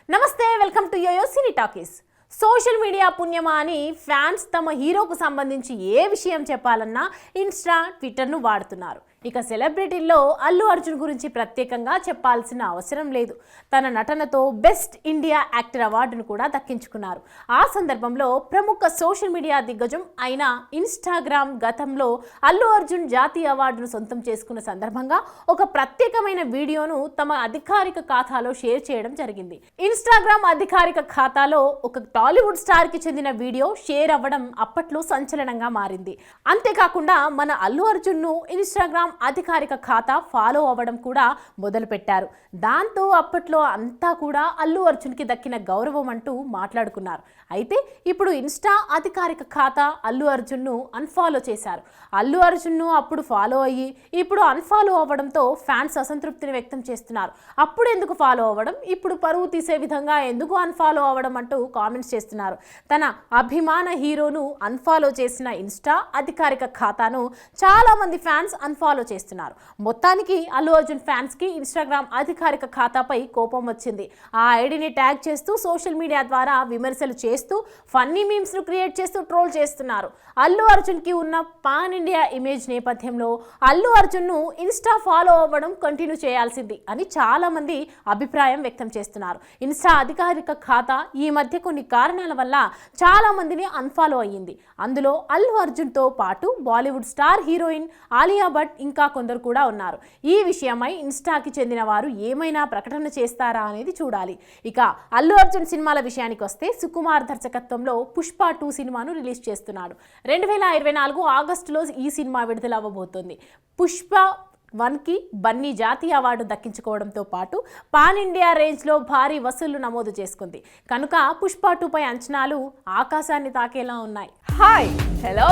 నమస్తే, welcome to YoYo Cine Talkies. Social media పుణ్యమా అని ఫ్యాన్స్ తమ హీరోకు సంబంధించి ఏ విషయం చెప్పాలన్నా ఇన్స్టా, ట్విట్టర్ను వాడుతున్నారు. ఇక సెలబ్రిటీల్లో అల్లు అర్జున్ గురించి ప్రత్యేకంగా చెప్పాల్సిన అవసరం లేదు. తన నటనతో బెస్ట్ ఇండియా యాక్టర్ అవార్డును కూడా దక్కించుకున్నారు. ఆ సందర్భంలో ప్రముఖ సోషల్ మీడియా దిగ్గజం అయిన ఇన్స్టాగ్రామ్ గతంలో అల్లు అర్జున్ జాతీయ అవార్డును సొంతం చేసుకున్న సందర్భంగా ఒక ప్రత్యేకమైన వీడియోను తమ అధికారిక ఖాతాలో షేర్ చేయడం జరిగింది. ఇన్స్టాగ్రామ్ అధికారిక ఖాతాలో ఒక టాలీవుడ్ స్టార్ కి చెందిన వీడియో షేర్ అవ్వడం అప్పట్లో సంచలనంగా మారింది. అంతేకాకుండా మన అల్లు అర్జున్ ను ఇన్స్టాగ్రామ్ అధికారిక ఖాతా ఫాలో అవ్వడం కూడా మొదలుపెట్టారు. దాంతో అప్పట్లో అంతా కూడా అల్లు అర్జున్ కి దక్కిన గౌరవం అంటూ మాట్లాడుకున్నారు. అయితే ఇప్పుడు ఇన్స్టా అధికారిక ఖాతా అల్లు అర్జున్ ను అన్ఫాలో చేశారు. అల్లు అర్జున్ ను అప్పుడు ఫాలో అయ్యి ఇప్పుడు అన్ఫాలో అవ్వడంతో ఫ్యాన్స్ అసంతృప్తిని వ్యక్తం చేస్తున్నారు. అప్పుడు ఎందుకు ఫాలో అవ్వడం, ఇప్పుడు పరువు తీసే విధంగా ఎందుకు అన్ఫాలో అవ్వడం అంటూ కామెంట్స్ చేస్తున్నారు. తన అభిమాన హీరోను అన్ఫాలో చేసిన ఇన్స్టా అధికారిక ఖాతాను చాలా మంది ఫ్యాన్స్ అన్ఫాలో చేస్తున్నారు. మొత్తానికి అల్లు అర్జున్ ఫ్యాన్స్ కి ఇన్స్టాగ్రామ్ అధికారిక ఖాతాపై కోపం వచ్చింది. ఆ ఐడిని ట్యాగ్ చేస్తూ సోషల్ మీడియా ద్వారా విమర్శలు చేస్తూ ఫన్నీ మీమ్స్ ను క్రియేట్ చేస్తూ ట్రోల్ చేస్తున్నారు. అల్లు అర్జున్ కి ఉన్న పాన్ ఇండియా ఇమేజ్ నేపథ్యంలో అల్లు అర్జున్ ను ఇన్స్టా ఫాలో అవ్వడం కంటిన్యూ చేయాల్సింది అని చాలా మంది అభిప్రాయం వ్యక్తం చేస్తున్నారు. ఇన్స్టా అధికారిక ఖాతా ఈ మధ్య కొన్ని కారణాల వల్ల చాలా మందిని అన్ఫాలో అయ్యింది. అందులో అల్లు అర్జున్ తో పాటు బాలీవుడ్ స్టార్ హీరోయిన్ ఆలియా భట్ ఇంకా కొందరు కూడా ఉన్నారు. ఈ విషయమై ఇన్స్టాకి చెందిన వారు ఏమైనా ప్రకటన చేస్తారా అనేది చూడాలి. ఇక అల్లు అర్జున్ సినిమాల విషయానికి వస్తే సుకుమార్ దర్శకత్వంలో పుష్ప 2 సినిమాను రిలీజ్ చేస్తున్నాడు. 2024 ఆగస్టులో ఈ సినిమా విడుదల అవ్వబోతోంది. పుష్ప 1కి బన్నీ జాతీయ అవార్డు దక్కించుకోవడంతో పాటు పాన్ ఇండియా రేంజ్లో భారీ వసూళ్లు నమోదు చేసుకుంది. కనుక పుష్ప 2పై అంచనాలు ఆకాశాన్ని తాకేలా ఉన్నాయి. హాయ్, హలో,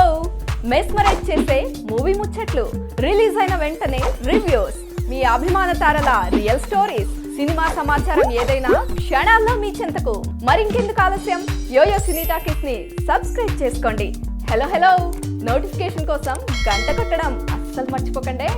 మెస్మరైజ్ చేసే మూవీ ముచ్చట్లు, రిలీజ్ అయిన వెంటనే రివ్యూస్, మీ అభిమాన తారల రియల్ స్టోరీస్, సినిమా సమాచారం ఏదైనా క్షణాల్లో మీ చెంతకు. మరింకెందుకు ఆలస్యం, యోయో సినీ టాకీస్ ని సబ్స్క్రైబ్ చేసుకోండి. హలో హలో నోటిఫికేషన్ కోసం గంట కొట్టడం అస్సలు మర్చిపోకండి.